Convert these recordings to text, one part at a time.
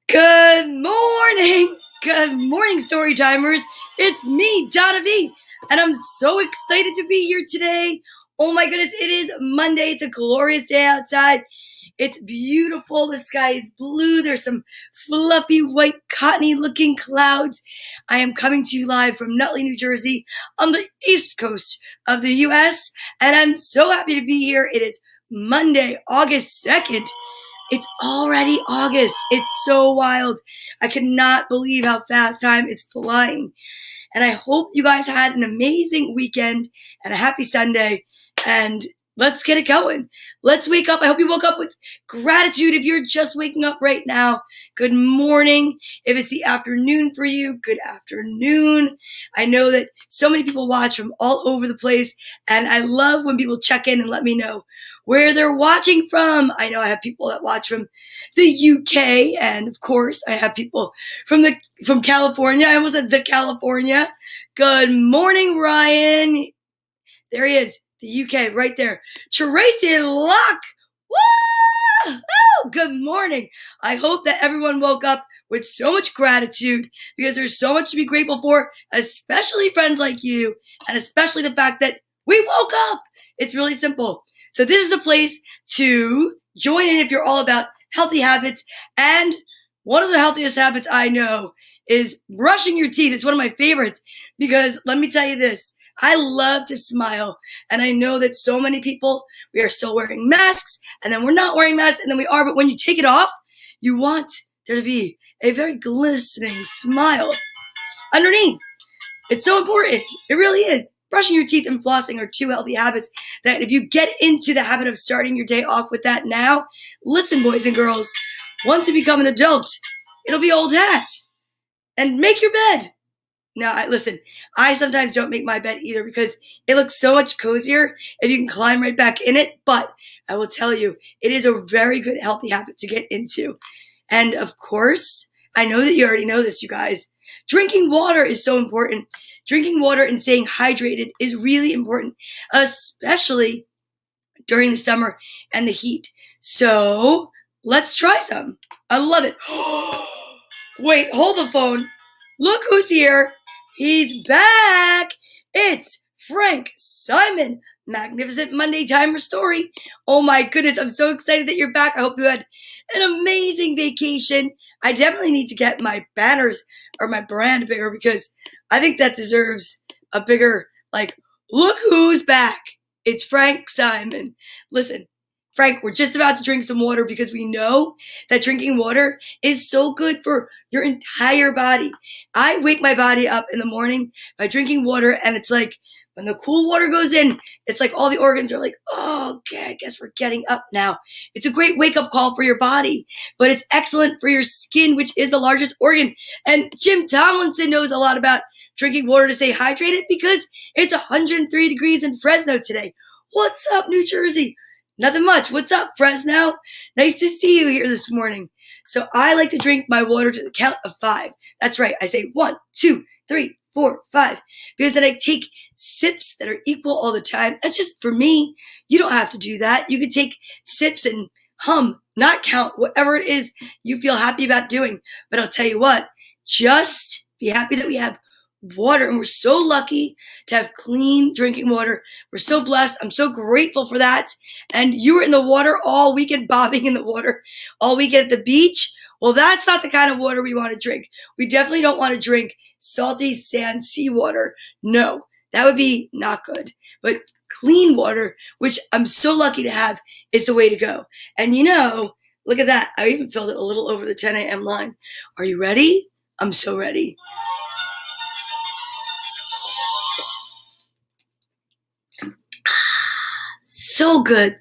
Good morning! Good morning, story timers. It's me, Donna Vee, and I'm so excited to be here today. Oh my goodness, it is Monday. It's a glorious day outside. It's beautiful. The sky is blue. There's some fluffy, white, cottony looking clouds. I am coming to you live from Nutley, New Jersey on the east coast of the US, and I'm so happy to be here. It is Monday, August 2nd. It's already August. It's so wild. I cannot believe how fast time is flying. And I hope you guys had an amazing weekend and a happy Sunday. And let's get it going. Let's wake up. I hope you woke up with gratitude. If you're just waking up right now, good morning. If it's the afternoon for you, good afternoon. I know that so many people watch from all over the place, and I love when people check in and let me know where they're watching from. I know I have people that watch from the UK, and of course I have people from California. I almost said the California. Good morning, Ryan. There he is, the UK right there. Tracy Locke. Woo! Oh, good morning. I hope that everyone woke up with so much gratitude, because there's so much to be grateful for, especially friends like you, and especially the fact that we woke up. It's really simple. So this is a place to join in if you're all about healthy habits. And one of the healthiest habits I know is brushing your teeth. It's one of my favorites, because let me tell you this. I love to smile. And I know that so many people, we are still wearing masks, and then we're not wearing masks, and then we are. But when you take it off, you want there to be a very glistening smile underneath. It's so important. It really is. Brushing your teeth and flossing are two healthy habits that if you get into the habit of starting your day off with that now, listen, boys and girls, once you become an adult, it'll be old hat. And make your bed. Now, listen, I sometimes don't make my bed either, because it looks so much cozier if you can climb right back in it. But I will tell you, it is a very good, healthy habit to get into. And of course, I know that you already know this, you guys. Drinking water is so important. Drinking water and staying hydrated is really important, especially during the summer and the heat. So let's try some. I love it. Wait, hold the phone. Look who's here. He's back. It's Frank Simon. Magnificent Monday Timer Story. Oh my goodness, I'm so excited that you're back. I hope you had an amazing vacation. I definitely need to get my banners or my brand bigger, because I think that deserves a bigger, look who's back. It's Frank Simon. Listen, Frank, we're just about to drink some water, because we know that drinking water is so good for your entire body. I wake my body up in the morning by drinking water, and it's like when the cool water goes in, it's like all the organs are like, oh, okay, I guess we're getting up now. It's a great wake-up call for your body, but it's excellent for your skin, which is the largest organ. And Jim Tomlinson knows a lot about drinking water to stay hydrated, because it's 103 degrees in Fresno today. What's up, New Jersey? Nothing much. What's up, Fresno? Nice to see you here this morning. So I like to drink my water to the count of 5. That's right. I say 1, 2, 3, 4, 5. Because then I take sips that are equal all the time. That's just for me. You don't have to do that. You can take sips and hum, not count, whatever it is you feel happy about doing. But I'll tell you what, just be happy that we have water, and we're so lucky to have clean drinking water. We're so blessed. I'm so grateful for that. And you were in the water all weekend, bobbing in the water all weekend at the beach. Well, that's not the kind of water we want to drink. We definitely don't want to drink salty sand seawater. No, that would be not good. But clean water, which I'm so lucky to have, is the way to go. And look at that. I even filled it a little over the 10 a.m. line. Are you ready? I'm so ready. So good.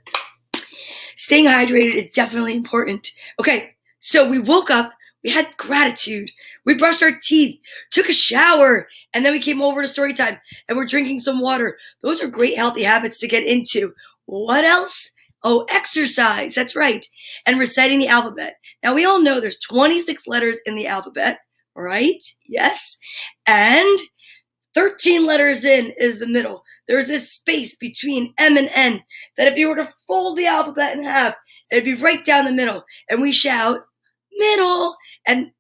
Staying hydrated is definitely important. Okay, so we woke up, we had gratitude, we brushed our teeth, took a shower, and then we came over to story time, and we're drinking some water. Those are great healthy habits to get into. What else? Oh, exercise. That's right. And reciting the alphabet. Now, we all know there's 26 letters in the alphabet, right? Yes. And 13 letters in is the middle. There's this space between M and N that if you were to fold the alphabet in half, it'd be right down the middle. And we shout middle. And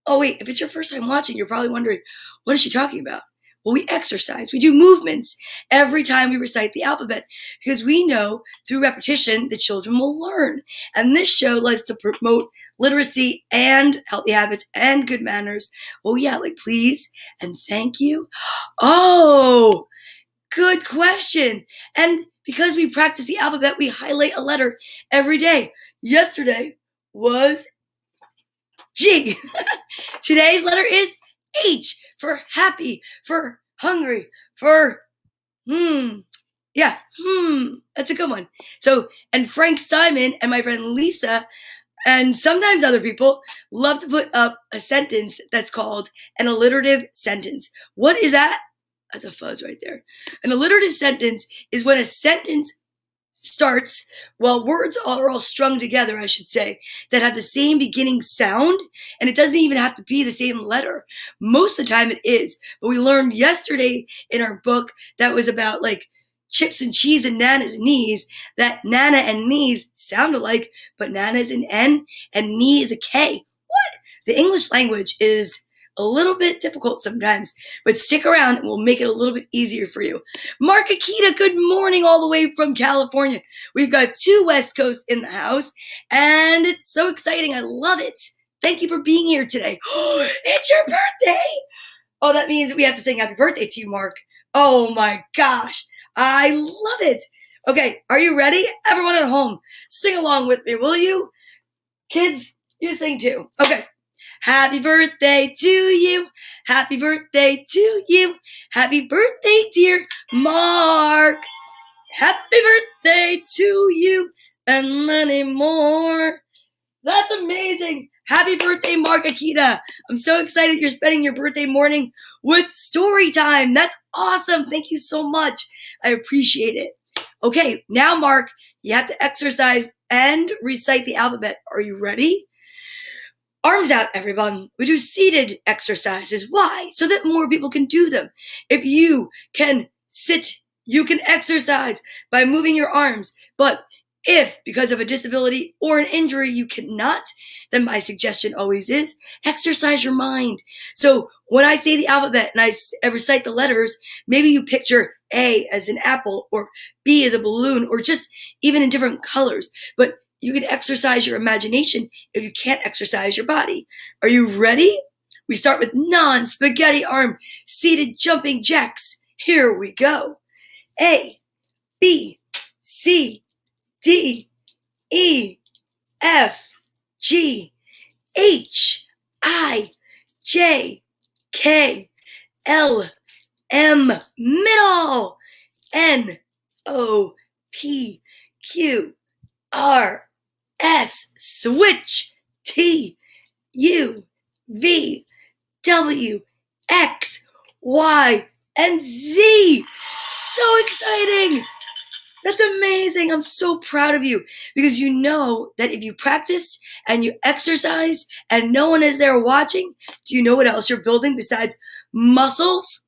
oh wait, if it's your first time watching, you're probably wondering, what is she talking about? Well, we exercise. We do movements every time we recite the alphabet because we know through repetition the children will learn. And this show likes to promote literacy and healthy habits and good manners. Oh yeah, like please and thank you. Oh, good question. And because we practice the alphabet, we highlight a letter every day. Yesterday was G. Today's letter is H for happy, for hungry, for yeah, that's a good one. So, and Frank Simon and my friend Lisa, and sometimes other people, love to put up a sentence that's called an alliterative sentence. What is that? That's a fuzz right there. An alliterative sentence is when a sentence starts, well, words are all strung together, I should say, that have the same beginning sound, and it doesn't even have to be the same letter. Most of the time it is. But we learned yesterday in our book that was about like chips and cheese and Nana's knees, that Nana and knees sound alike, but Nana is an N and knee is a K. What? The English language is a little bit difficult sometimes, but stick around and we'll make it a little bit easier for you. Mark Akita, good morning all the way from California. We've got 2 West Coast in the house, and it's so exciting. I love it. Thank you for being here today. It's your birthday. Oh, that means we have to sing happy birthday to you, Mark. Oh my gosh. I love it. Okay, are you ready? Everyone at home, sing along with me, will you? Kids, you sing too. Okay. Happy birthday to you. Happy birthday to you. Happy birthday, dear Mark. Happy birthday to you and many more. That's amazing. Happy birthday, Mark Akita. I'm so excited you're spending your birthday morning with story time. That's awesome. Thank you so much. I appreciate it. Okay, now, Mark, you have to exercise and recite the alphabet. Are you ready? Arms out, everyone. We do seated exercises. Why? So that more people can do them. If you can sit, you can exercise by moving your arms. But if, because of a disability or an injury, you cannot, then my suggestion always is exercise your mind. So when I say the alphabet and I recite the letters, maybe you picture A as an apple or B as a balloon or just even in different colors. But you can exercise your imagination if you can't exercise your body. Are you ready? We start with non-spaghetti arm seated jumping jacks. Here we go. A, B, C, D, E, F, G, H, I, J, K, L, M, middle, N, O, P, Q, R, S, switch, T, U, V, W, X, Y, and Z. So exciting. That's amazing. I'm so proud of you because you know that if you practiced and you exercise and no one is there watching, do you know what else you're building besides muscles?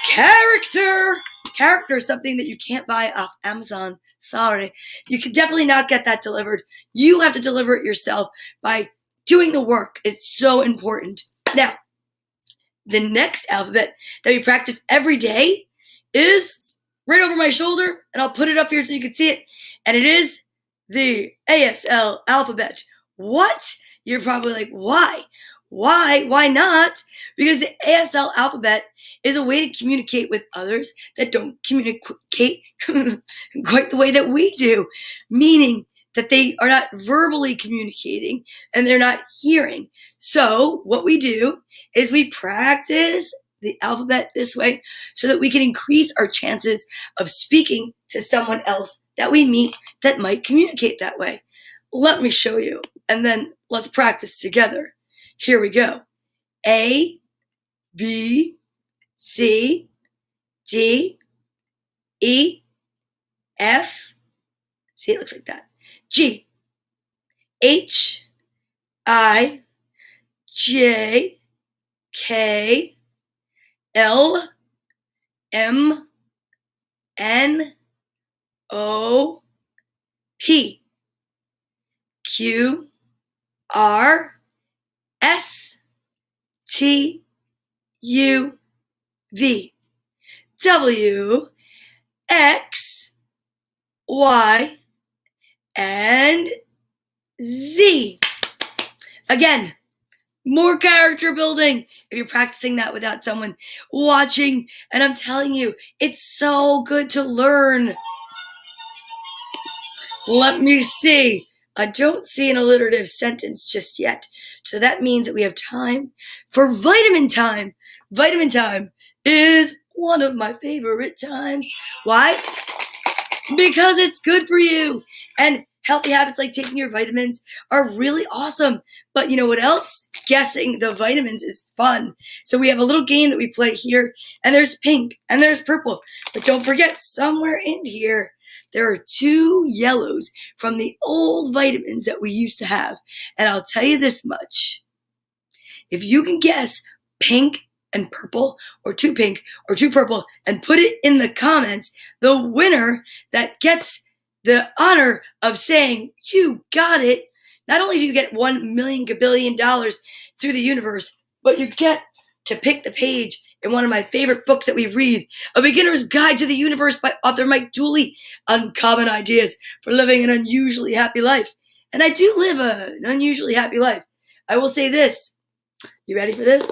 Character. Character is something that you can't buy off Amazon. Sorry. You can definitely not get that delivered. You have to deliver it yourself by doing the work. It's so important. Now, the next alphabet that we practice every day is right over my shoulder, and I'll put it up here so you can see it, and it is the Asl Alphabet. What? You're probably like, why? Why? Why not? Because the Asl Alphabet is a way to communicate with others that don't communicate quite the way that we do, meaning that they are not verbally communicating and they're not hearing. So what we do is we practice the alphabet this way so that we can increase our chances of speaking to someone else that we meet that might communicate that way. Let me show you, and then let's practice together. Here we go. A, B, C, D, E, F, see, it looks like that, G, H, I, J, K, L, M, N, O, P, Q, R S T U V W X Y and Z. Again, more character building if you're practicing that without someone watching. And I'm telling you, it's so good to learn. Let me see. I don't see an alliterative sentence just yet. So that means that we have time for vitamin time. Vitamin time is one of my favorite times. Why? Because it's good for you. And healthy habits like taking your vitamins are really awesome. But you know what else? Guessing the vitamins is fun. So we have a little game that we play here, and there's pink and there's purple. But don't forget, somewhere in here, there are 2 yellows from the old vitamins that we used to have. And I'll tell you this much. If you can guess pink and purple, or 2 pink or 2 purple, and put it in the comments, the winner that gets the honor of saying you got it, not only do you get $1 million gabillion through the universe, but you get to pick the page in one of my favorite books that we read, A Beginner's Guide to the Universe by author Mike Dooley, Uncommon Ideas for Living an Unusually Happy Life. And I do live an unusually happy life. I will say this. You ready for this?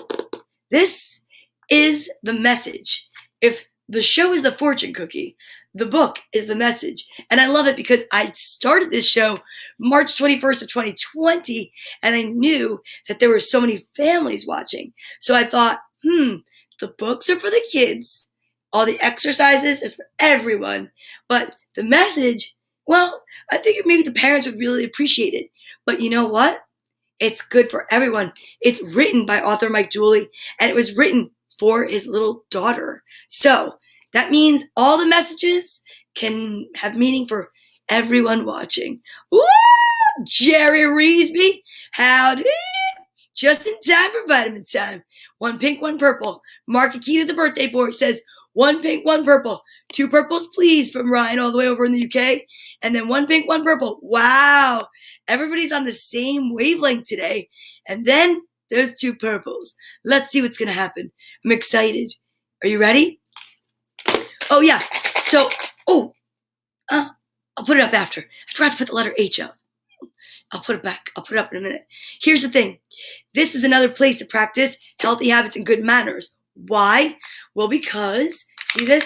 This is the message. If the show is the fortune cookie, the book is the message. And I love it because I started this show March 21st of 2020, and I knew that there were so many families watching. So I thought, the books are for the kids. All the exercises is for everyone. But the message, well, I figured maybe the parents would really appreciate it. But you know what? It's good for everyone. It's written by author Mike Dooley, and it was written for his little daughter. So that means all the messages can have meaning for everyone watching. Woo! Jerry Reesby, howdy! Just in time for vitamin time. 1 pink, 1 purple. Mark Akita, the birthday boy, says 1 pink, 1 purple. 2 purples, please, from Ryan all the way over in the UK. And then 1 pink, 1 purple. Wow! Everybody's on the same wavelength today. And then there's 2 purples. Let's see what's going to happen. I'm excited. Are you ready? Oh, yeah. So, I'll put it up after. I forgot to put the letter H up. I'll put it back. I'll put it up in a minute. Here's the thing. This is another place to practice healthy habits and good manners. Why? Well, because, see this?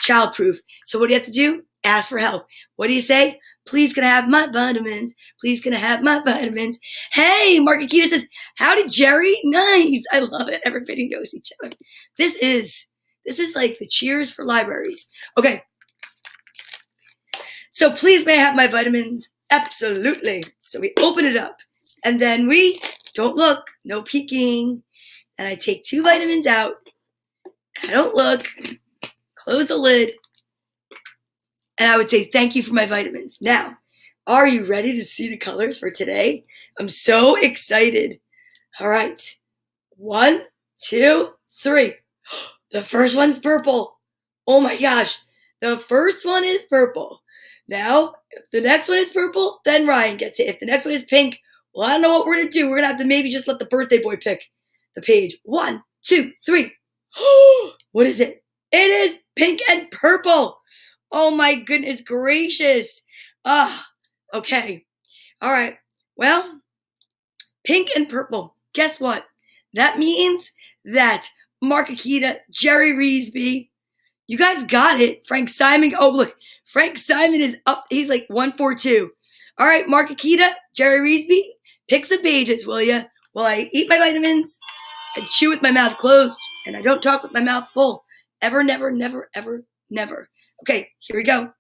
Childproof. So what do you have to do? Ask for help. What do you say? Please can I have my vitamins? Please can I have my vitamins? Hey, Mark Akita says, howdy, Jerry. Nice. I love it. Everybody knows each other. This is like the cheers for libraries. Okay. So please may I have my vitamins? Absolutely. So we open it up, and then we don't look, no peeking. And I take 2 vitamins out. I don't look, close the lid, and I would say thank you for my vitamins. Now, are you ready to see the colors for today? I'm so excited. All right. 1, 2, 3. The first one's purple. Oh my gosh. The first one is purple. Now, if the next one is purple, then Ryan gets it. If the next one is pink, well, I don't know what we're going to do. We're going to have to maybe just let the birthday boy pick the page. 1, 2, 3. What is it? It is pink and purple. Oh my goodness gracious. Okay. All right. Well, pink and purple. Guess what? That means that Mark Akita, Jerry Reesby, you guys got it. Frank Simon. Oh, look. Frank Simon is up. He's like 142. All right, Mark Akita, Jerry Reesby, pick some pages, will you? While I eat my vitamins and chew with my mouth closed, and I don't talk with my mouth full. Ever, never, never, ever, never. Okay, here we go.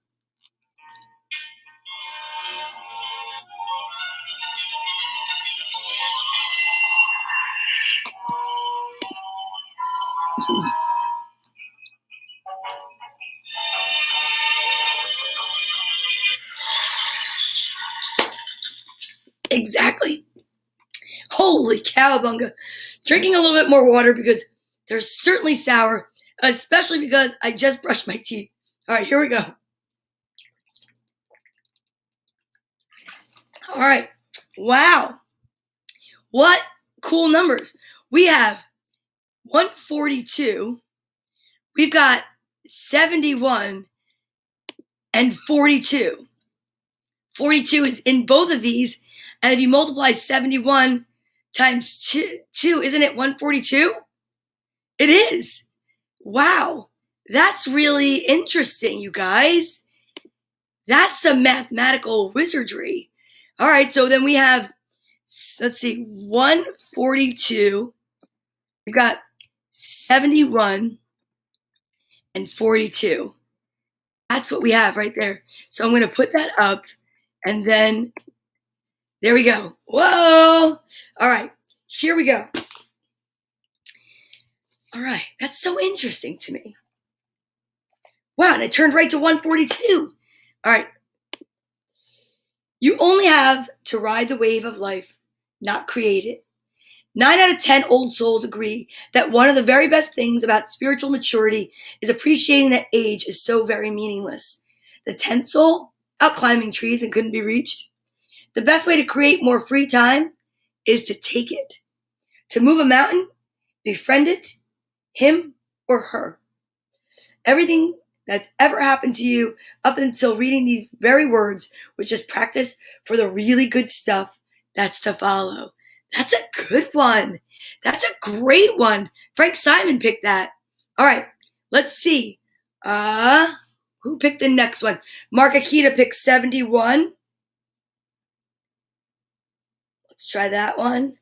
Exactly. Holy cowabunga. Drinking a little bit more water because they're certainly sour, especially because I just brushed my teeth. All right, here we go. All right. Wow. What cool numbers. We have 142. We've got 71 and 42. 42 is in both of these. And if you multiply 71 times 2, isn't it 142? It is. Wow. That's really interesting, you guys. That's some mathematical wizardry. All right, so then we have, let's see, 142. We've got 71 and 42. That's what we have right there. So I'm going to put that up, and then there we go. Whoa! All right, here we go. All right, that's so interesting to me. Wow, and it turned right to 142. All right. You only have to ride the wave of life, not create it. 9 out of 10 old souls agree that one of the very best things about spiritual maturity is appreciating that age is so very meaningless. The 10th soul, out climbing trees and couldn't be reached. The best way to create more free time is to take it. To move a mountain, befriend it, him or her. Everything that's ever happened to you up until reading these very words was just practice for the really good stuff that's to follow. That's a good one. That's a great one. Frank Simon picked that. All right, let's see. Who picked the next one? Mark Akita picked 71. Let's try that one.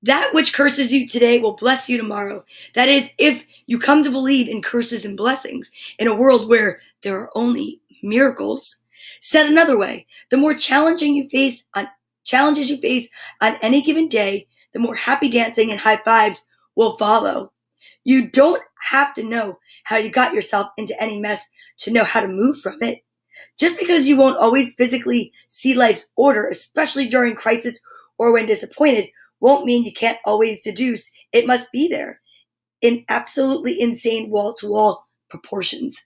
That which curses you today will bless you tomorrow. That is, if you come to believe in curses and blessings in a world where there are only miracles. Said another way, the more challenges you face on any given day, the more happy dancing and high fives will follow. You don't have to know how you got yourself into any mess to know how to move from it. Just because you won't always physically see life's order, especially during crisis or when disappointed, won't mean you can't always deduce it must be there in absolutely insane wall-to-wall proportions.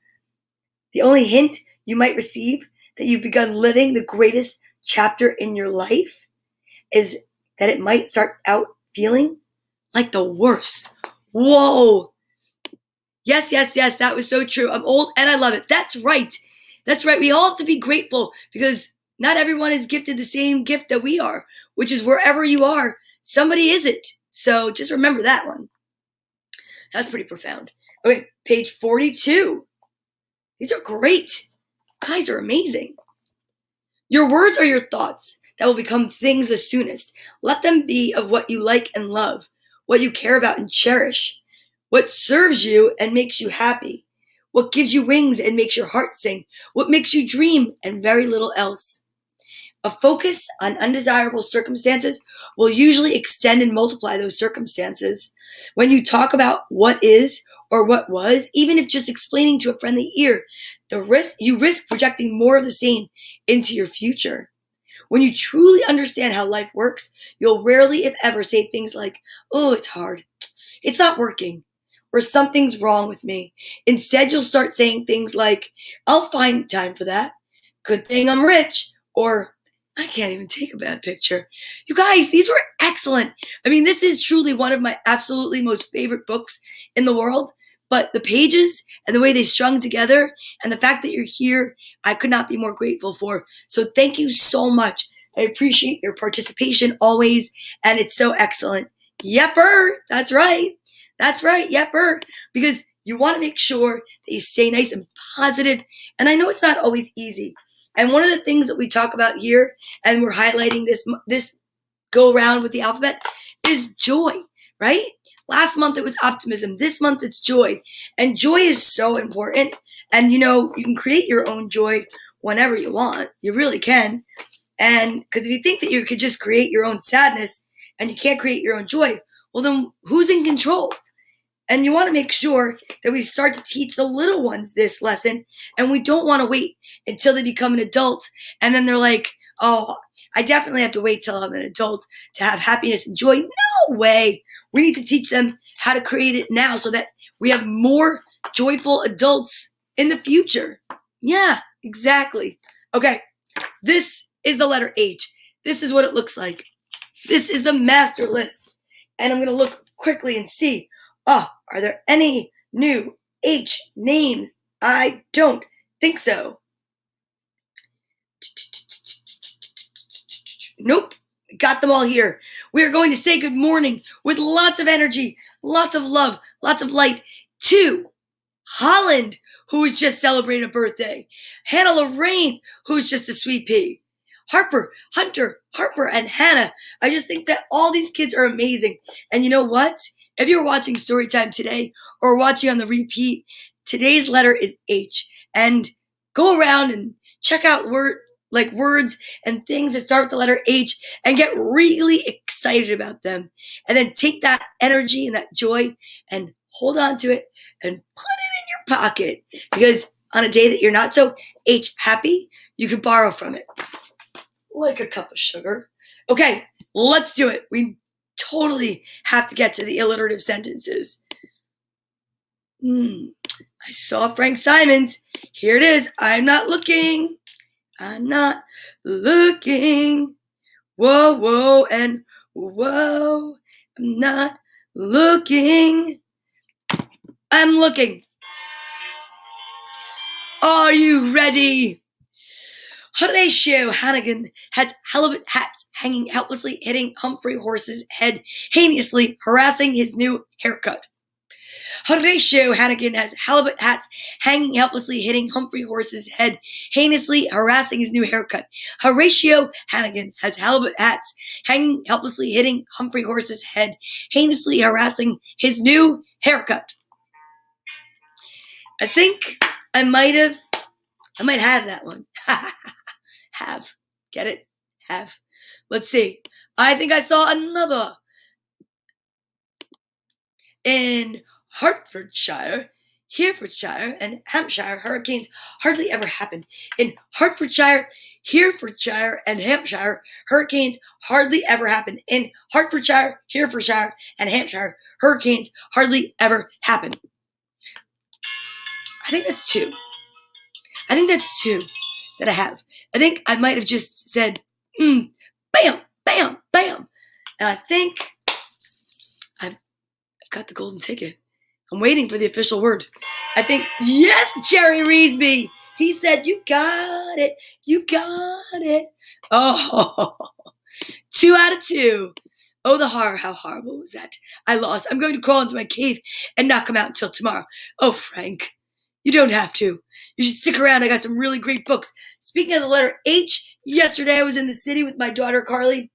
The only hint you might receive that you've begun living the greatest chapter in your life is that it might start out feeling like the worst. Whoa. Yes, that was so true. I'm old and I love it. That's right. We all have to be grateful because not everyone is gifted the same gift that we are, which is wherever you are, somebody isn't. So just remember that one. That's pretty profound. Okay, page 42. These are great. Guys are amazing. Your words are your thoughts that will become things the soonest. Let them be of what you like and love, what you care about and cherish, what serves you and makes you happy, what gives you wings and makes your heart sing, what makes you dream and very little else. A focus on undesirable circumstances will usually extend and multiply those circumstances. When you talk about what is or what was, even if just explaining to a friendly ear, you risk projecting more of the same into your future. When you truly understand how life works, you'll rarely, if ever, say things like, "Oh, it's hard. It's not working," or "Something's wrong with me." Instead, you'll start saying things like, "I'll find time for that. Good thing I'm rich," or "I can't even take a bad picture." You guys, these were excellent. I mean, this is truly one of my absolutely most favorite books in the world. But the pages and the way they strung together and the fact that you're here, I could not be more grateful for. So thank you so much. I appreciate your participation always. And it's so excellent. Yepper. That's right. Yepper. Because you want to make sure that you stay nice and positive. And I know it's not always easy. And one of the things that we talk about here, and we're highlighting this go around with the alphabet, is joy, right? Last month it was optimism. This month it's joy. And joy is so important. And you can create your own joy whenever you want. You really can. And because if you think that you could just create your own sadness and you can't create your own joy, well then who's in control? And you want to make sure that we start to teach the little ones this lesson, and we don't want to wait until they become an adult, and then they're like, "Oh, I definitely have to wait till I'm an adult to have happiness and joy." No way. We need to teach them how to create it now so that we have more joyful adults in the future. Yeah, exactly. Okay, this is the letter H. This is what it looks like. This is the master list. And I'm going to look quickly and see, are there any new H names? I don't think so. Nope. Got them all here. We are going to say good morning with lots of energy, lots of love, lots of light to Holland, who has just celebrated a birthday. Hannah Lorraine, who's just a sweet pea. Harper, Hunter, Harper, and Hannah. I just think that all these kids are amazing. And you know what? If you're watching Storytime today or watching on the repeat, today's letter is H. And go around and check out words and things that start with the letter H and get really excited about them. And then take that energy and that joy and hold on to it and put it in your pocket. Because on a day that you're not so H happy, you can borrow from it. Like a cup of sugar. Okay, let's do it. We totally have to get to the alliterative sentences. I saw Frank Simon's. Here it is. I'm not looking. I'm not looking. Whoa, whoa, and whoa. I'm not looking. I'm looking. Are you ready? Horatio Hannigan has halibut hats hanging helplessly, hitting Humphrey Horse's head, heinously harassing his new haircut. Horatio Hannigan has halibut hats hanging helplessly, hitting Humphrey Horse's head, heinously harassing his new haircut. Horatio Hannigan has halibut hats hanging helplessly, hitting Humphrey Horse's head, heinously harassing his new haircut. I think I might have that one. Have. Get it? Have. Let's see. I think I saw another. In Hertfordshire, Herefordshire, and Hampshire, hurricanes hardly ever happen. In Hertfordshire, Herefordshire, and Hampshire, hurricanes hardly ever happen. In Hertfordshire, Herefordshire, and Hampshire, hurricanes hardly ever happen. I think that's two that I have. I think I might have just said, bam, bam, bam. And I think I've got the golden ticket. I'm waiting for the official word. I think, yes, Jerry Reesby. He said, you got it. You got it. Oh, 2 out of 2. Oh, the horror. How horrible was that? I lost. I'm going to crawl into my cave and not come out until tomorrow. Oh, Frank. You don't have to. You should stick around. I got some really great books. Speaking of the letter H, yesterday I was in the city with my daughter, Carly.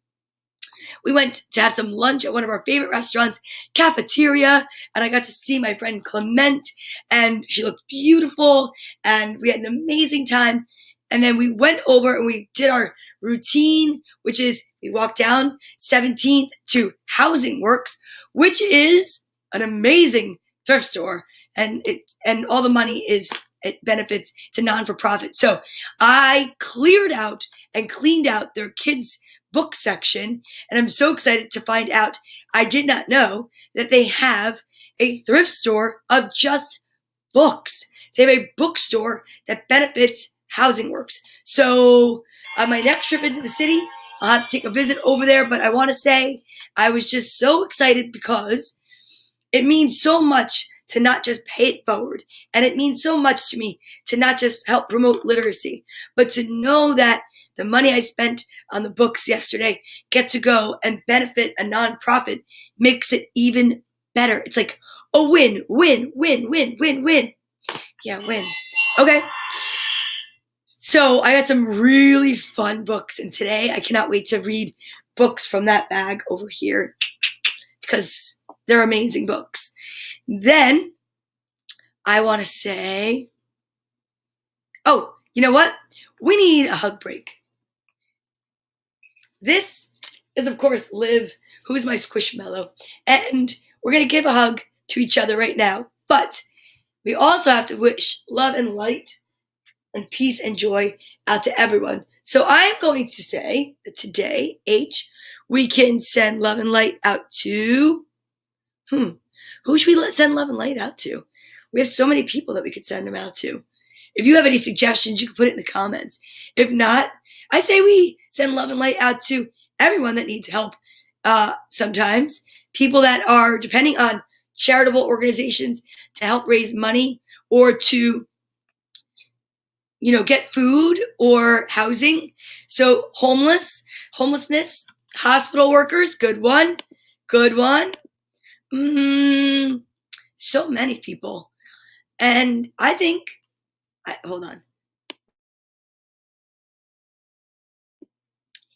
We went to have some lunch at one of our favorite restaurants, Cafeteria, and I got to see my friend Clement, and she looked beautiful, and we had an amazing time. And then we went over and we did our routine, which is we walked down 17th to Housing Works, which is an amazing thrift store. And all the money it benefits to non-for-profit. So I cleared out and cleaned out their kids' book section, and I'm so excited to find out. I did not know that they have a thrift store of just books. They have a bookstore that benefits Housing Works. So my next trip into the city, I'll have to take a visit over there. But I want to say I was just so excited because it means so much to not just pay it forward. And it means so much to me to not just help promote literacy, but to know that the money I spent on the books yesterday get to go and benefit a nonprofit makes it even better. It's like a win, win, win, win, win, win. Yeah, win. Okay. So I got some really fun books, and today I cannot wait to read books from that bag over here because they're amazing books. Then I want to say, oh, you know what? We need a hug break. This is, of course, Liv, who's my squishmallow. And we're going to give a hug to each other right now. But we also have to wish love and light and peace and joy out to everyone. So I'm going to say that today, H, we can send love and light out to, who should we send love and light out to? We have so many people that we could send them out to. If you have any suggestions, you can put it in the comments. If not, I say we send love and light out to everyone that needs help. Sometimes people that are depending on charitable organizations to help raise money or to, get food or housing. So homelessness, hospital workers, good one. So many people. And I think, hold on.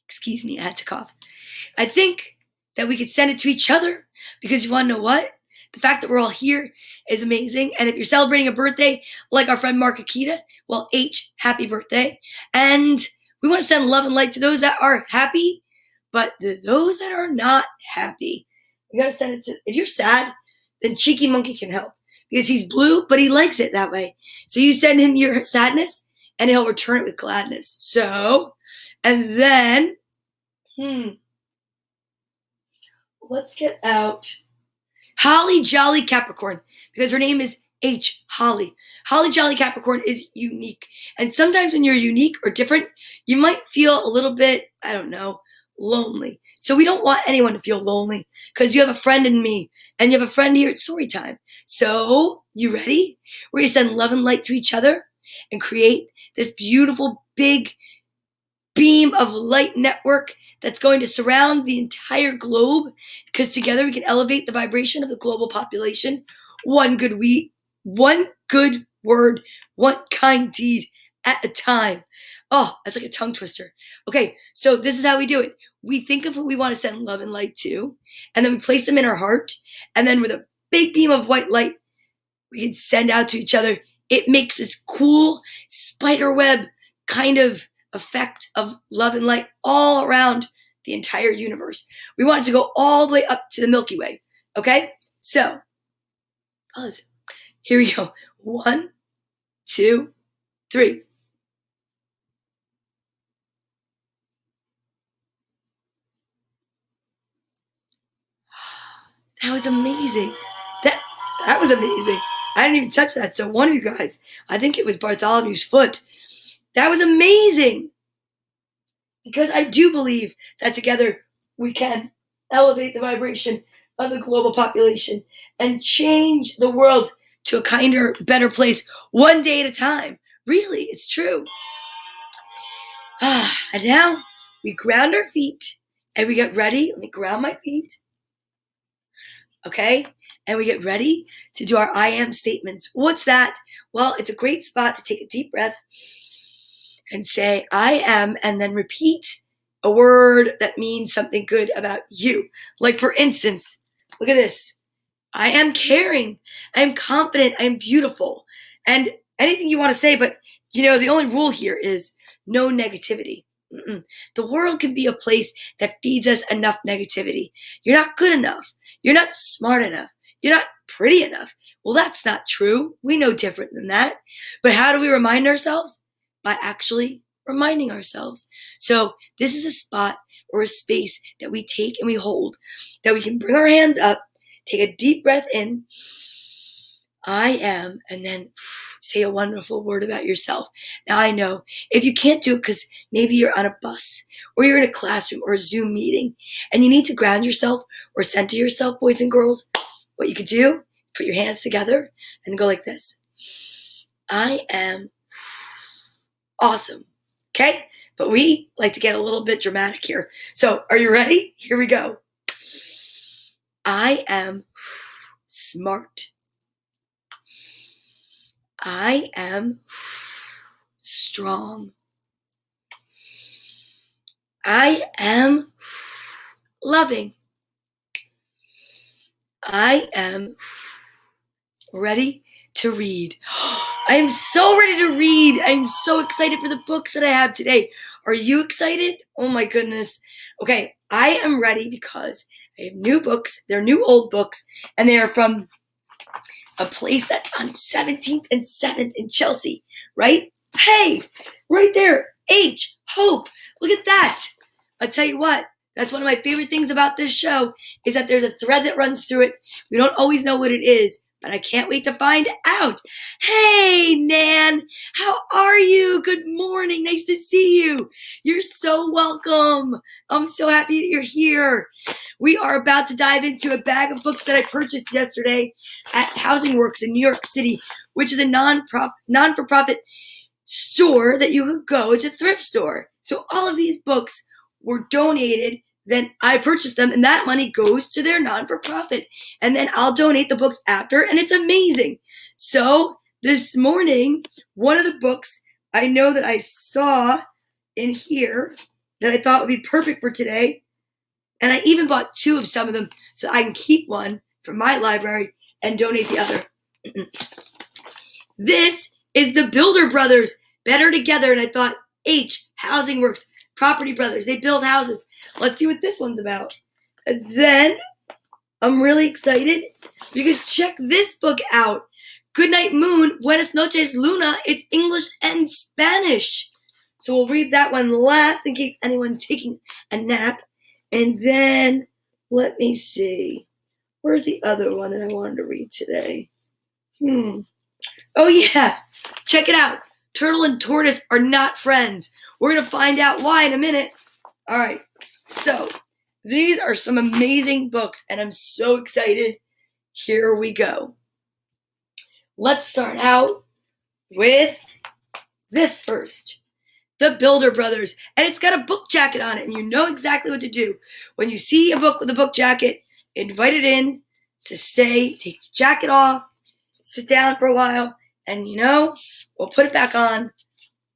Excuse me, I had to cough. I think that we could send it to each other because you want to know what? The fact that we're all here is amazing. And if you're celebrating a birthday like our friend Mark Akita, well, H, happy birthday. And we want to send love and light to those that are happy, but those that are not happy, we got to send it to, if you're sad, then Cheeky Monkey can help because he's blue, but he likes it that way. So you send him your sadness and he'll return it with gladness. So, and then, let's get out Holly Jolly Capricorn, because her name is H, Holly. Holly Jolly Capricorn is unique. And sometimes when you're unique or different, you might feel a little bit, lonely. So we don't want anyone to feel lonely because you have a friend in me and you have a friend here at Storytime. So, you ready? We're going to send love and light to each other and create this beautiful, big beam of light network that's going to surround the entire globe, because together we can elevate the vibration of the global population. One good word, one kind deed at a time. Oh, that's like a tongue twister. Okay, so this is how we do it. We think of who we want to send love and light to, and then we place them in our heart, and then with a big beam of white light, we can send out to each other. It makes this cool spider web kind of effect of love and light all around the entire universe. We want it to go all the way up to the Milky Way. Okay? So, here we go. 1, 2, 3. That was amazing. That was amazing. I didn't even touch that. So one of you guys, I think it was Bartholomew's foot. That was amazing. Because I do believe that together we can elevate the vibration of the global population and change the world to a kinder, better place one day at a time. Really, it's true. And now we ground our feet and we get ready. Let me ground my feet. Okay? And we get ready to do our I am statements. What's that? Well, it's a great spot to take a deep breath and say, I am, and then repeat a word that means something good about you. Like, for instance, look at this. I am caring. I am confident. I am beautiful. And anything you want to say, but, the only rule here is no negativity. The world can be a place that feeds us enough negativity. You're not good enough. You're not smart enough. You're not pretty enough. Well, that's not true. We know different than that. But how do we remind ourselves? By actually reminding ourselves. So this is a spot or a space that we take and we hold, that we can bring our hands up, take a deep breath in, I am, and then say a wonderful word about yourself. Now I know if you can't do it because maybe you're on a bus or you're in a classroom or a Zoom meeting and you need to ground yourself or center yourself, boys and girls, what you could do is put your hands together and go like this. I am awesome. Okay? But we like to get a little bit dramatic here. So are you ready? Here we go. I am smart. I am strong. I am loving. I am ready to read. I am so ready to read. I am so excited for the books that I have today. Are you excited? Oh my goodness. Okay, I am ready because I have new books. They're new old books, and they are from a place that's on 17th and 7th in Chelsea, right? Hey, right there, H, Hope. Look at that. I'll tell you what, that's one of my favorite things about this show is that there's a thread that runs through it. We don't always know what it is, but I can't wait to find out. Hey, Nan, how are you? Good morning. Nice to see you. You're so welcome. I'm so happy that you're here. We are about to dive into a bag of books that I purchased yesterday at Housing Works in New York City, which is a non-for-profit store that you could go. It's a thrift store. So all of these books were donated. Then I purchased them, and that money goes to their non-for-profit. And then I'll donate the books after, and it's amazing. So this morning, one of the books I know that I saw in here that I thought would be perfect for today, and I even bought two of some of them so I can keep one from my library and donate the other. This is the Builder Brothers, Better Together, and I thought, Housing Works, Property Brothers, they build houses. Let's see what this one's about. And then I'm really excited because check this book out. Goodnight Moon, Buenas Noches Luna. It's English and Spanish. So we'll read that one last in case anyone's taking a nap. And then, let me see. Where's the other one that I wanted to read today? Oh yeah, check it out. Turtle and tortoise are not friends. We're going to find out why in a minute. All right, so these are some amazing books, and I'm so excited. Here we go. Let's start out with this first. The Builder Brothers, and it's got a book jacket on it, and you know exactly what to do. When you see a book with a book jacket, invite it in to stay, take your jacket off, sit down for a while, and we'll put it back on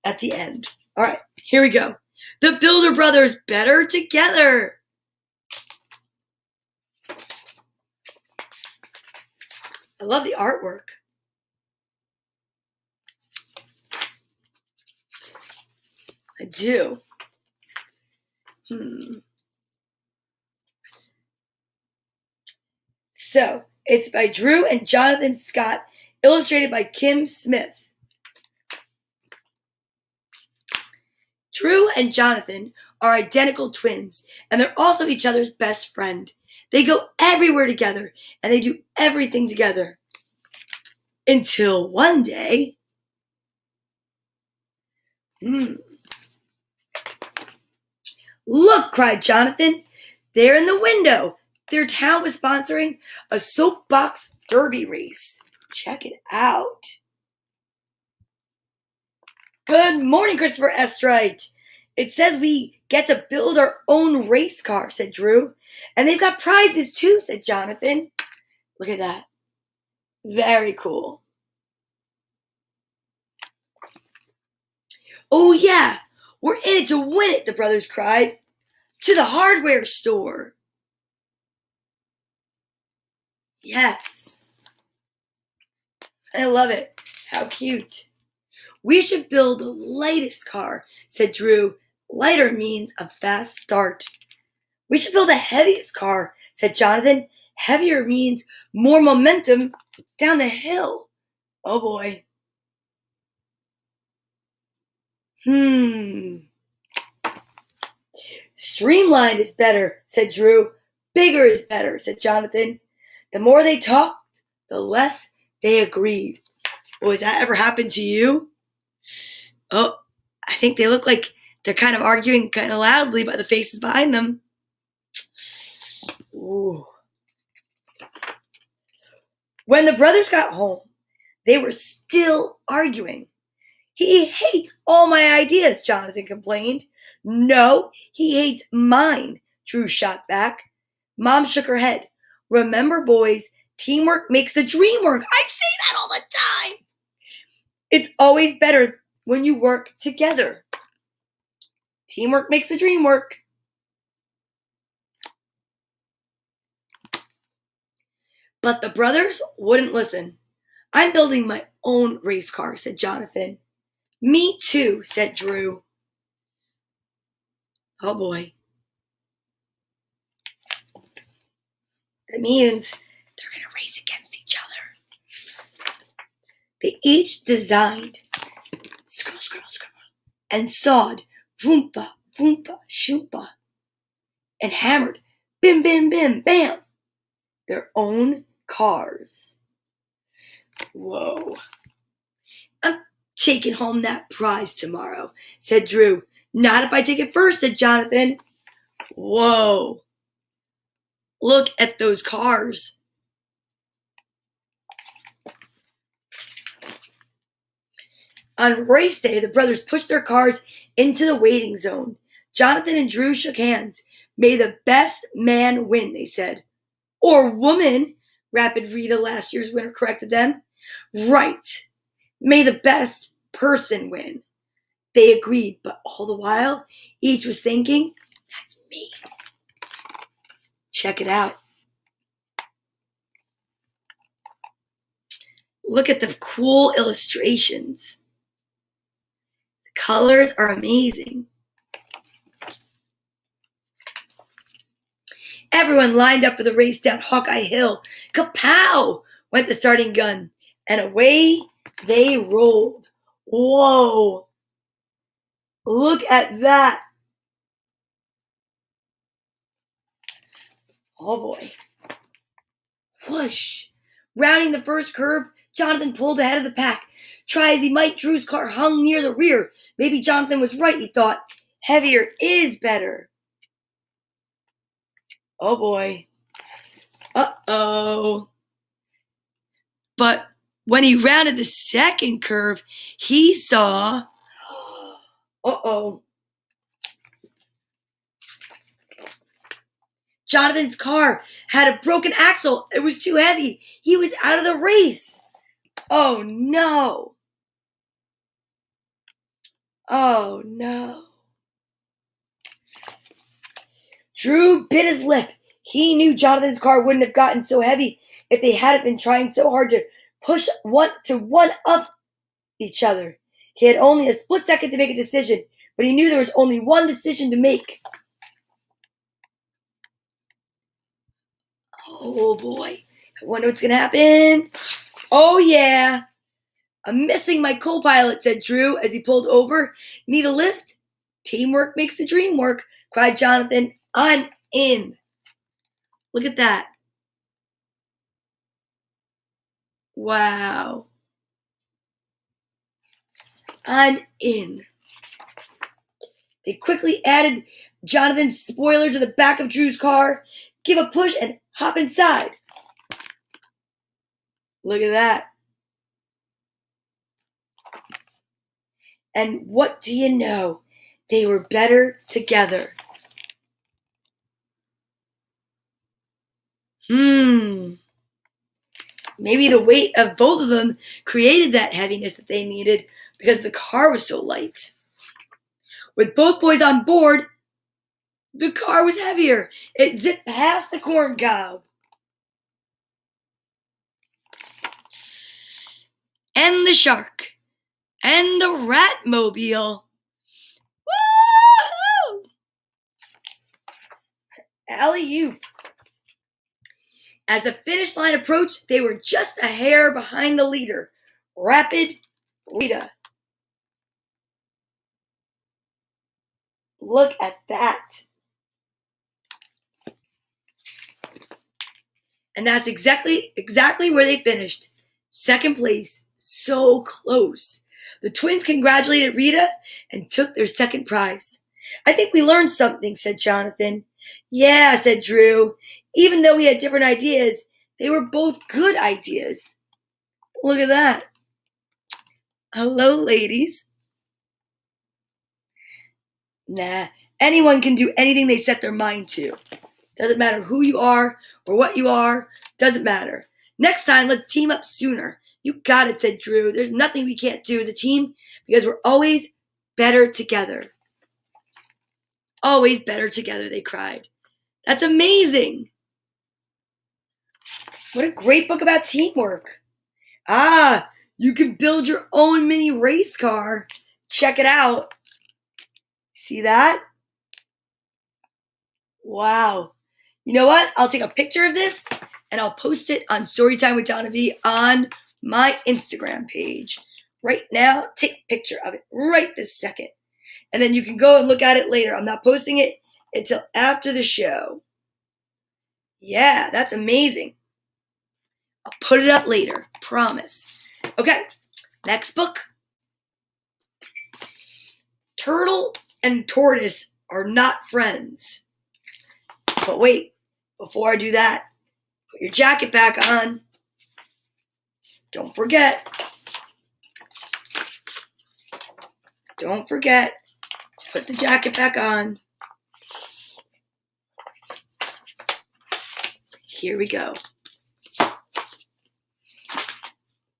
at the end. All right, here we go. The Builder Brothers, Better Together. I love the artwork. I do. So, it's by Drew and Jonathan Scott, illustrated by Kim Smith. Drew and Jonathan are identical twins, and they're also each other's best friend. They go everywhere together, and they do everything together. Until one day... Look, cried Jonathan. There in the window. Their town was sponsoring a soapbox derby race. Check it out. Good morning, Christopher Estrite. It says we get to build our own race car, said Drew. And they've got prizes too, said Jonathan. Look at that. Very cool. Oh yeah, we're in it to win it, the brothers cried. To the hardware store. Yes. I love it. How cute. We should build the lightest car, said Drew. Lighter means a fast start. We should build the heaviest car, said Jonathan. Heavier means more momentum down the hill. Oh boy. Streamlined is better, said Drew. Bigger is better, said Jonathan. The more they talked, the less they agreed. Oh, has that ever happened to you? Oh, I think they look like they're kind of arguing kind of loudly by the faces behind them. Ooh. When the brothers got home, they were still arguing. He hates all my ideas, Jonathan complained. No, he hates mine, Drew shot back. Mom shook her head. Remember, boys, teamwork makes the dream work. I say that all the time. It's always better when you work together. Teamwork makes the dream work. But the brothers wouldn't listen. I'm building my own race car, said Jonathan. Me too, said Drew. Oh boy. That means they're going to race against each other. They each designed, scribble, scribble, scribble, and sawed, voompa, voompa, shoompa, and hammered, bim, bim, bim, bam, their own cars. Whoa. I'm taking home that prize tomorrow, said Drew. Not if I take it first, said Jonathan. Whoa. Look at those cars. On race day, the brothers pushed their cars into the waiting zone. Jonathan and Drew shook hands. May the best man win, they said. Or woman, Rapid Rita, last year's winner, corrected them. Right. May the best person win. They agreed, but all the while, each was thinking, that's me. Check it out. Look at the cool illustrations. The colors are amazing. Everyone lined up for the race down Hawkeye Hill. Kapow! Went the starting gun, and away they rolled. Whoa! Look at that. Oh boy. Whoosh! Rounding the first curve, Jonathan pulled ahead of the pack. Try as he might, Drew's car hung near the rear. Maybe Jonathan was right, he thought. Heavier is better. Oh boy. Uh-oh. But when he rounded the second curve, he saw... Uh-oh. Jonathan's car had a broken axle. It was too heavy. He was out of the race. Oh, no. Oh, no. Drew bit his lip. He knew Jonathan's car wouldn't have gotten so heavy if they hadn't been trying so hard to push one up each other. He had only a split second to make a decision, but he knew there was only one decision to make. Oh boy, I wonder what's going to happen. Oh yeah. I'm missing my co-pilot, said Drew as he pulled over. Need a lift? Teamwork makes the dream work, cried Jonathan. I'm in. Look at that. Wow. I'm in. They quickly added Jonathan's spoiler to the back of Drew's car. Give a push and hop inside. Look at that. And what do you know? They were better together. Maybe the weight of both of them created that heaviness that they needed because the car was so light. With both boys on board, the car was heavier. It zipped past the corn cob. And the shark. And the rat-mobile. Woo-hoo! Alley-oop. As the finish line approached, they were just a hair behind the leader, Rapid Rita. Look at that. And that's exactly where they finished. Second place. So close. The twins congratulated Rita and took their second prize. I think we learned something, said Jonathan. Yeah, said Drew. Even though we had different ideas, they were both good ideas. Look at that. Hello, ladies. Nah, anyone can do anything they set their mind to. Doesn't matter who you are or what you are. Doesn't matter. Next time, let's team up sooner. You got it, said Drew. There's nothing we can't do as a team because we're always better together. Always better together, they cried. That's amazing. What a great book about teamwork. Ah, you can build your own mini race car. Check it out. See that? Wow. You know what? I'll take a picture of this and I'll post it on Storytime with Donna Vee on my Instagram page. Right now, take a picture of it right this second. And then you can go and look at it later. I'm not posting it until after the show. Yeah, that's amazing. I'll put it up later. Promise. Okay, next book. Turtle and tortoise are not friends. But wait, before I do that, put your jacket back on. Don't forget. Don't forget to put the jacket back on. Here we go.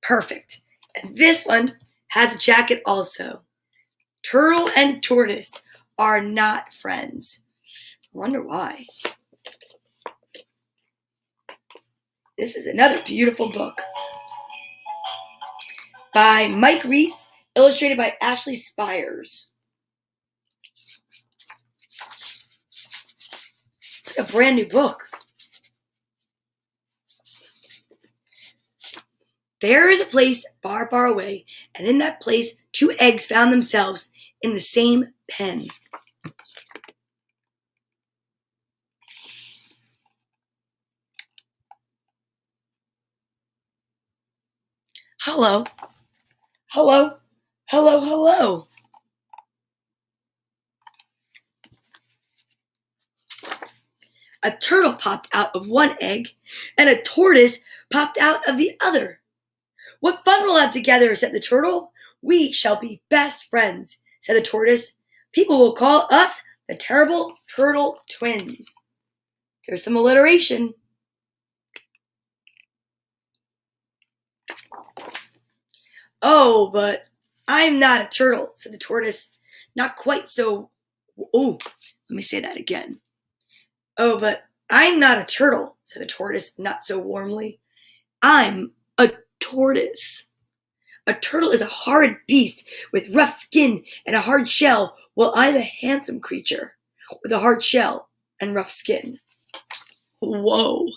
Perfect. And this one has a jacket also. Turtle and tortoise are not friends. I wonder why. This is another beautiful book by Mike Reese, illustrated by Ashley Spires. It's like a brand new book. There is a place far, far away, and in that place 2 eggs found themselves in the same pen. Hello. Hello. Hello, hello. A turtle popped out of one egg, and a tortoise popped out of the other. What fun we'll have together, said the turtle. We shall be best friends, said the tortoise. People will call us the terrible turtle twins. There's some alliteration. Oh, but I'm not a turtle, said the tortoise. Not quite so. Oh, let me say that again. Oh, but I'm not a turtle, said the tortoise, not so warmly. I'm a tortoise. A turtle is a horrid beast with rough skin and a hard shell, while I'm a handsome creature with a hard shell and rough skin. Whoa.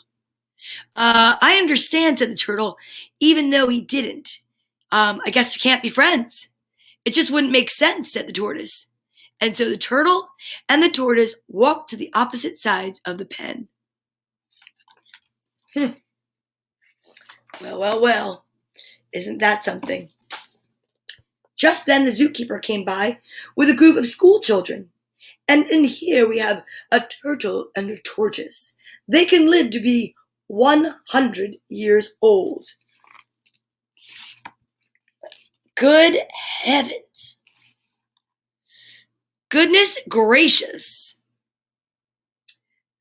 I understand, said the turtle, even though he didn't. I guess we can't be friends. It just wouldn't make sense, said the tortoise. And so the turtle and the tortoise walked to the opposite sides of the pen. Well, well, well. Isn't that something? Just then the zookeeper came by with a group of school children. And in here we have a turtle and a tortoise. They can live to be 100 years old. Good heavens. Goodness gracious.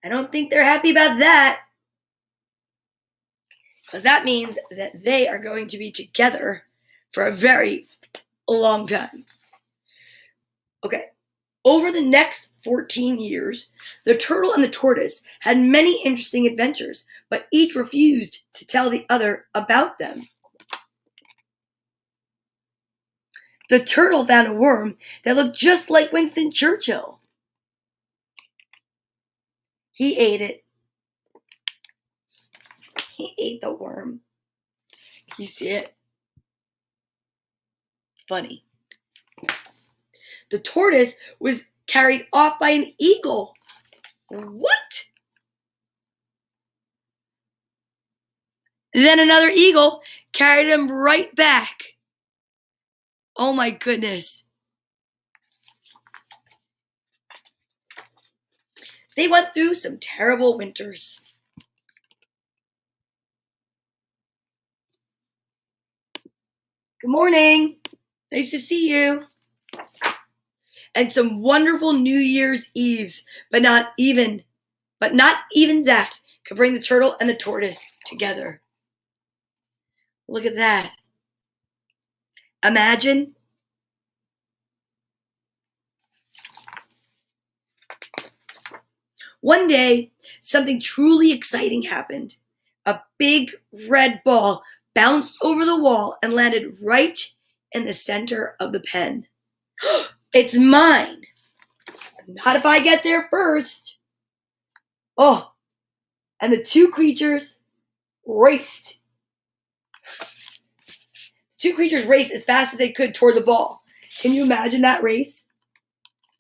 I don't think they're happy about that. Because that means that they are going to be together for a very long time. Okay. Over the next 14 years, the turtle and the tortoise had many interesting adventures, but each refused to tell the other about them. The turtle found a worm that looked just like Winston Churchill. He ate it. He ate the worm. You see it? Funny. The tortoise was carried off by an eagle. What? Then another eagle carried him right back. Oh my goodness. They went through some terrible winters. Good morning. Nice to see you. And some wonderful New Year's Eves, but not even that could bring the turtle and the tortoise together. Look at that. Imagine. One day, something truly exciting happened. A big red ball bounced over the wall and landed right in the center of the pen. It's mine. Not if I get there first. Oh, and the 2 creatures raced. The 2 creatures raced as fast as they could toward the ball. Can you imagine that race?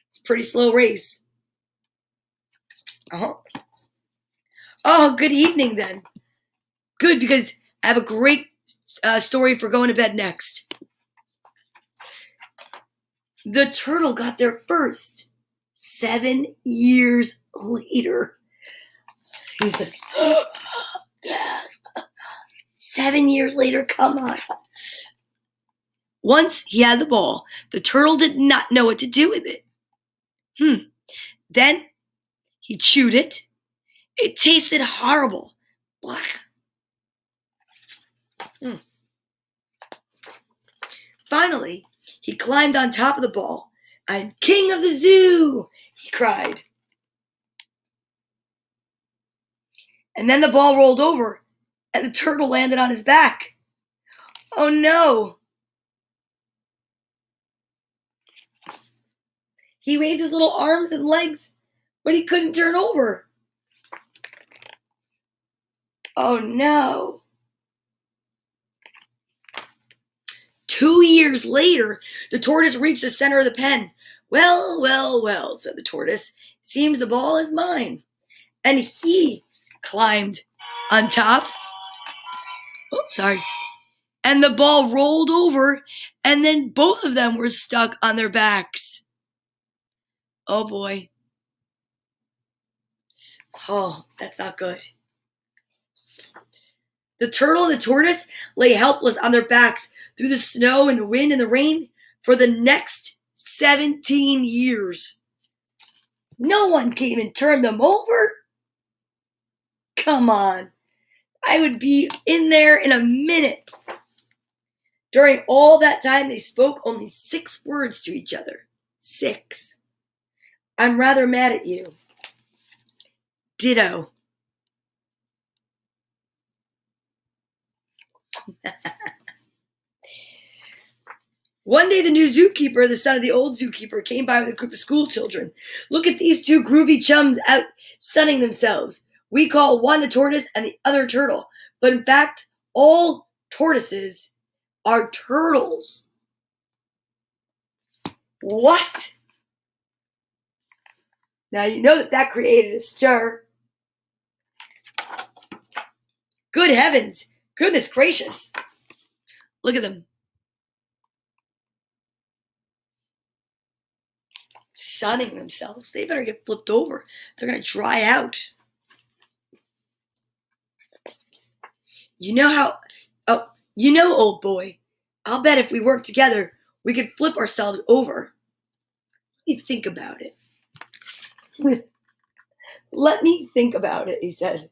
It's a pretty slow race. Oh, good evening then. Good, because I have a great story for going to bed next. The turtle got there first. 7 years later. He said, yes. 7 years later, come on. Once he had the ball, the turtle did not know what to do with it. Then he chewed it. It tasted horrible. Finally, he climbed on top of the ball. I'm king of the zoo, he cried. And then the ball rolled over, and the turtle landed on his back. Oh no! He waved his little arms and legs, but he couldn't turn over. Oh no! 2 years later, the tortoise reached the center of the pen. Well, well, well, said the tortoise. Seems the ball is mine. And he climbed on top. Oops, sorry. And the ball rolled over, and then both of them were stuck on their backs. Oh boy. Oh, that's not good. The turtle and the tortoise lay helpless on their backs through the snow and the wind and the rain for the next 17 years. No one came and turned them over. Come on. I would be in there in a minute. During all that time, they spoke only 6 words to each other. 6. I'm rather mad at you. Ditto. One day, the new zookeeper, the son of the old zookeeper, came by with a group of school children. Look at these 2 groovy chums out sunning themselves. We call one a tortoise and the other a turtle. But in fact, all tortoises are turtles. What? Now you know that created a stir. Good heavens. Goodness gracious. Look at them. Sunning themselves. They better get flipped over. They're going to dry out. Old boy, I'll bet if we work together, we could flip ourselves over. Let me think about it. Let me think about it, he said.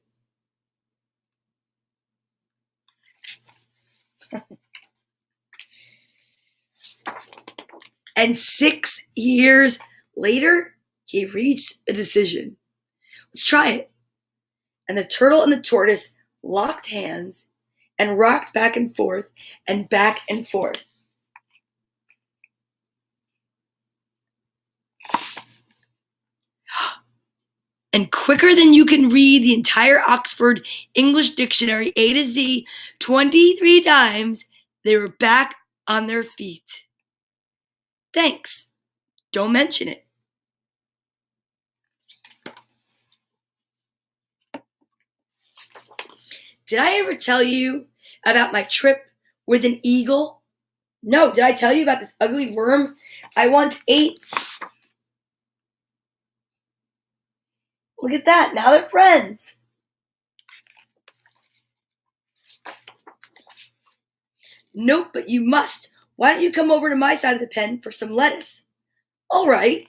And 6 years later, he reached a decision. Let's try it. And the turtle and the tortoise locked hands and rocked back and forth and back and forth. And quicker than you can read the entire Oxford English Dictionary A to Z 23 times, they were back on their feet. Thanks. Don't mention it. Did I ever tell you about my trip with an eagle? No, did I tell you about this ugly worm I once ate? Look at that, now they're friends. Nope, but you must. Why don't you come over to my side of the pen for some lettuce? All right.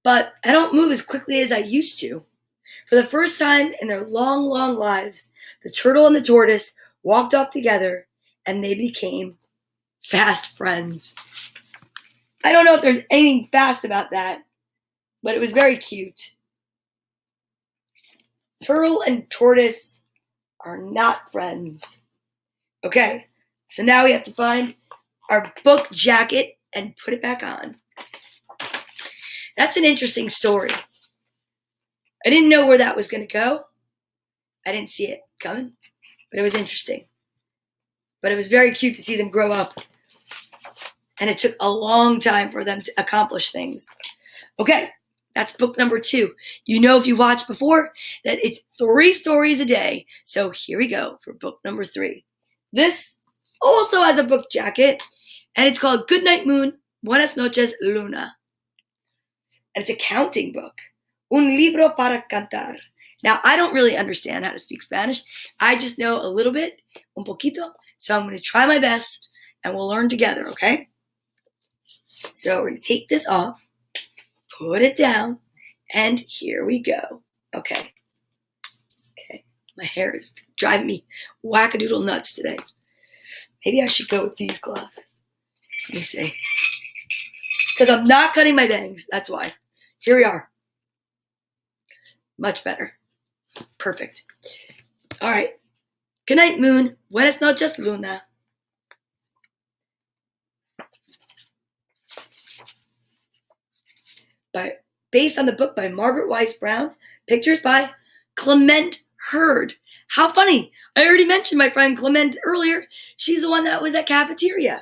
But I don't move as quickly as I used to. For the first time in their long, long lives, the turtle and the tortoise walked off together, and they became fast friends. I don't know if there's anything fast about that, but it was very cute. Turtle and tortoise are not friends. Okay, so now we have to find our book jacket and put it back on. That's an interesting story. I didn't know where that was going to go. I didn't see it coming, but it was interesting. but it was very cute to see them grow up. And it took a long time for them to accomplish things. Okay, that's book number 2. You know, if you watched before, that it's 3 stories a day. So here we go for book number 3. This also has a book jacket, and it's called Goodnight Moon, Buenas noches, Luna. And it's a counting book. Un libro para cantar. Now, I don't really understand how to speak Spanish. I just know a little bit, un poquito. So I'm going to try my best, and we'll learn together, okay? So we're going to take this off, put it down, and here we go. Okay. My hair is driving me wackadoodle nuts today. Maybe I should go with these glasses. Let me see. Because I'm not cutting my bangs. That's why. Here we are. Much better. Perfect. All right. Good night, Moon. Buenas noches, Luna. Based on the book by Margaret Weiss Brown. Pictures by Clement Hurd. How funny. I already mentioned my friend Clement earlier. She's the one that was at cafeteria.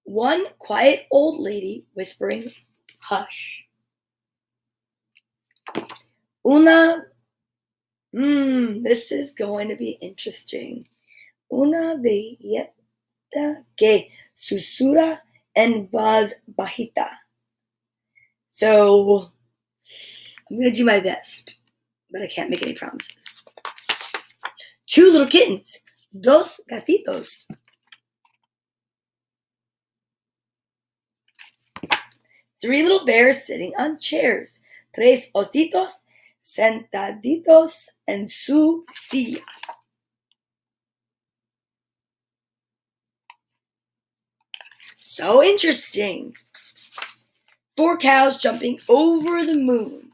One quiet old lady whispering, hush. Una, this is going to be interesting. Una belleta que susurra en voz bajita. So, I'm going to do my best, but I can't make any promises. 2 little kittens, dos gatitos. 3 little bears sitting on chairs, tres ositos sentaditos en su silla. So interesting. 4 cows jumping over the moon.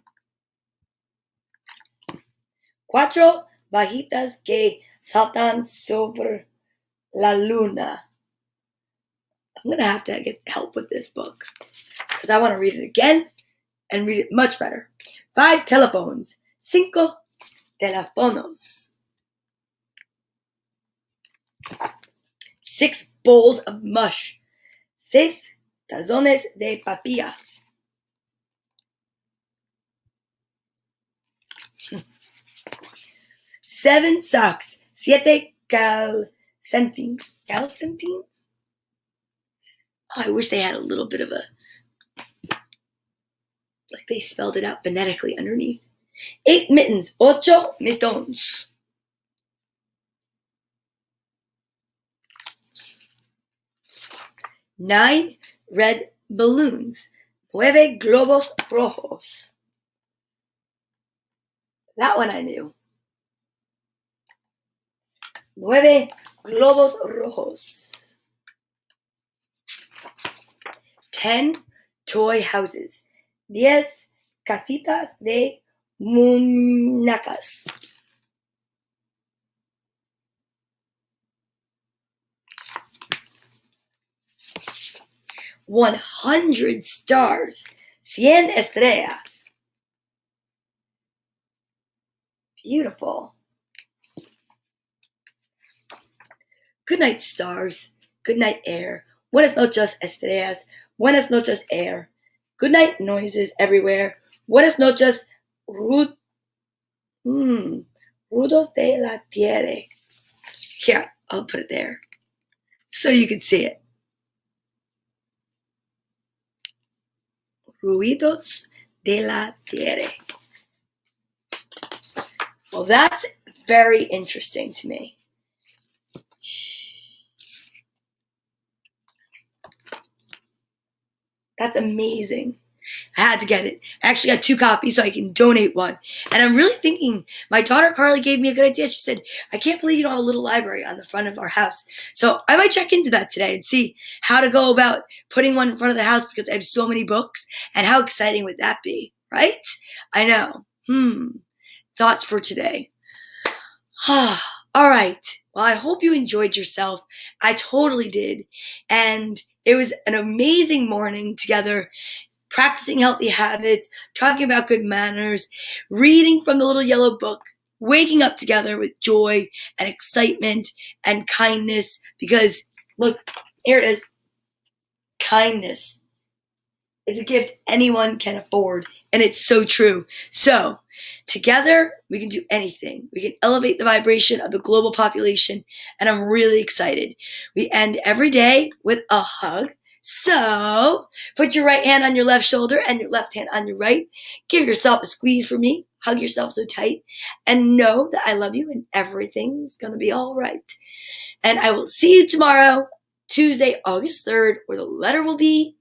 4 bajitas que saltan sobre la luna. I'm going to have to get help with this book because I want to read it again and read it much better. 5 telephones. 5 teléfonos. 6 bowls of mush. 6 tazones de papilla. 7 socks. 7 calcetines. Calcetines? Oh, I wish they had a little bit of a, like they spelled it out phonetically underneath. 8 mittens. 8 mitons. 9 red balloons. 9 globos rojos. That one I knew. 9 globos rojos. 10 toy houses. 10 casitas de muñecas. 100 stars. 100 estrellas. Beautiful. Good night, stars. Good night, air. Buenas noches, estrellas. Buenas noches, air. Good night, noises everywhere. Buenas noches, ruidos de la tierra. Here, I'll put it there so you can see it. Ruidos de la tierra. Well, that's very interesting to me. That's amazing. I had to get it. I actually got 2 copies so I can donate one. And I'm really thinking, my daughter Carly gave me a good idea. She said, I can't believe you don't have a little library on the front of our house. So I might check into that today and see how to go about putting one in front of the house because I have so many books. And how exciting would that be, right? I know. Thoughts for today. All right. Well, I hope you enjoyed yourself. I totally did. And it was an amazing morning together, practicing healthy habits, talking about good manners, reading from the little yellow book, waking up together with joy and excitement and kindness, because look, here it is. Kindness. It's a gift anyone can afford, and it's so true. So, together, we can do anything. We can elevate the vibration of the global population, and I'm really excited. We end every day with a hug. So, put your right hand on your left shoulder and your left hand on your right. Give yourself a squeeze for me. Hug yourself so tight, and know that I love you and everything's going to be all right. And I will see you tomorrow, Tuesday, August 3rd, where the letter will be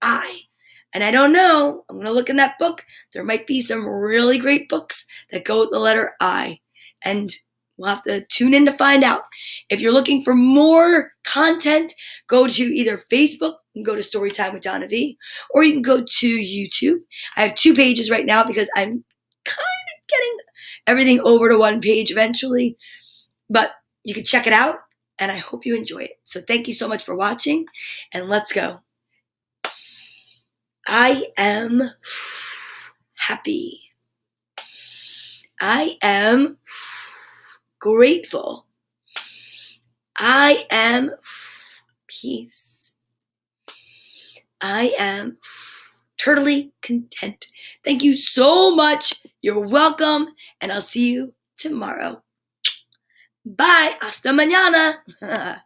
I. And I don't know. I'm going to look in that book. There might be some really great books that go with the letter I. And we'll have to tune in to find out. If you're looking for more content, go to either Facebook and go to Storytime with Donna Vee, or you can go to YouTube. I have 2 pages right now because I'm kind of getting everything over to 1 page eventually. But you can check it out, and I hope you enjoy it. So thank you so much for watching, and let's go. I am happy. I am grateful. I am peace. I am totally content. Thank you so much. You're welcome, and I'll see you tomorrow. Bye. Hasta mañana.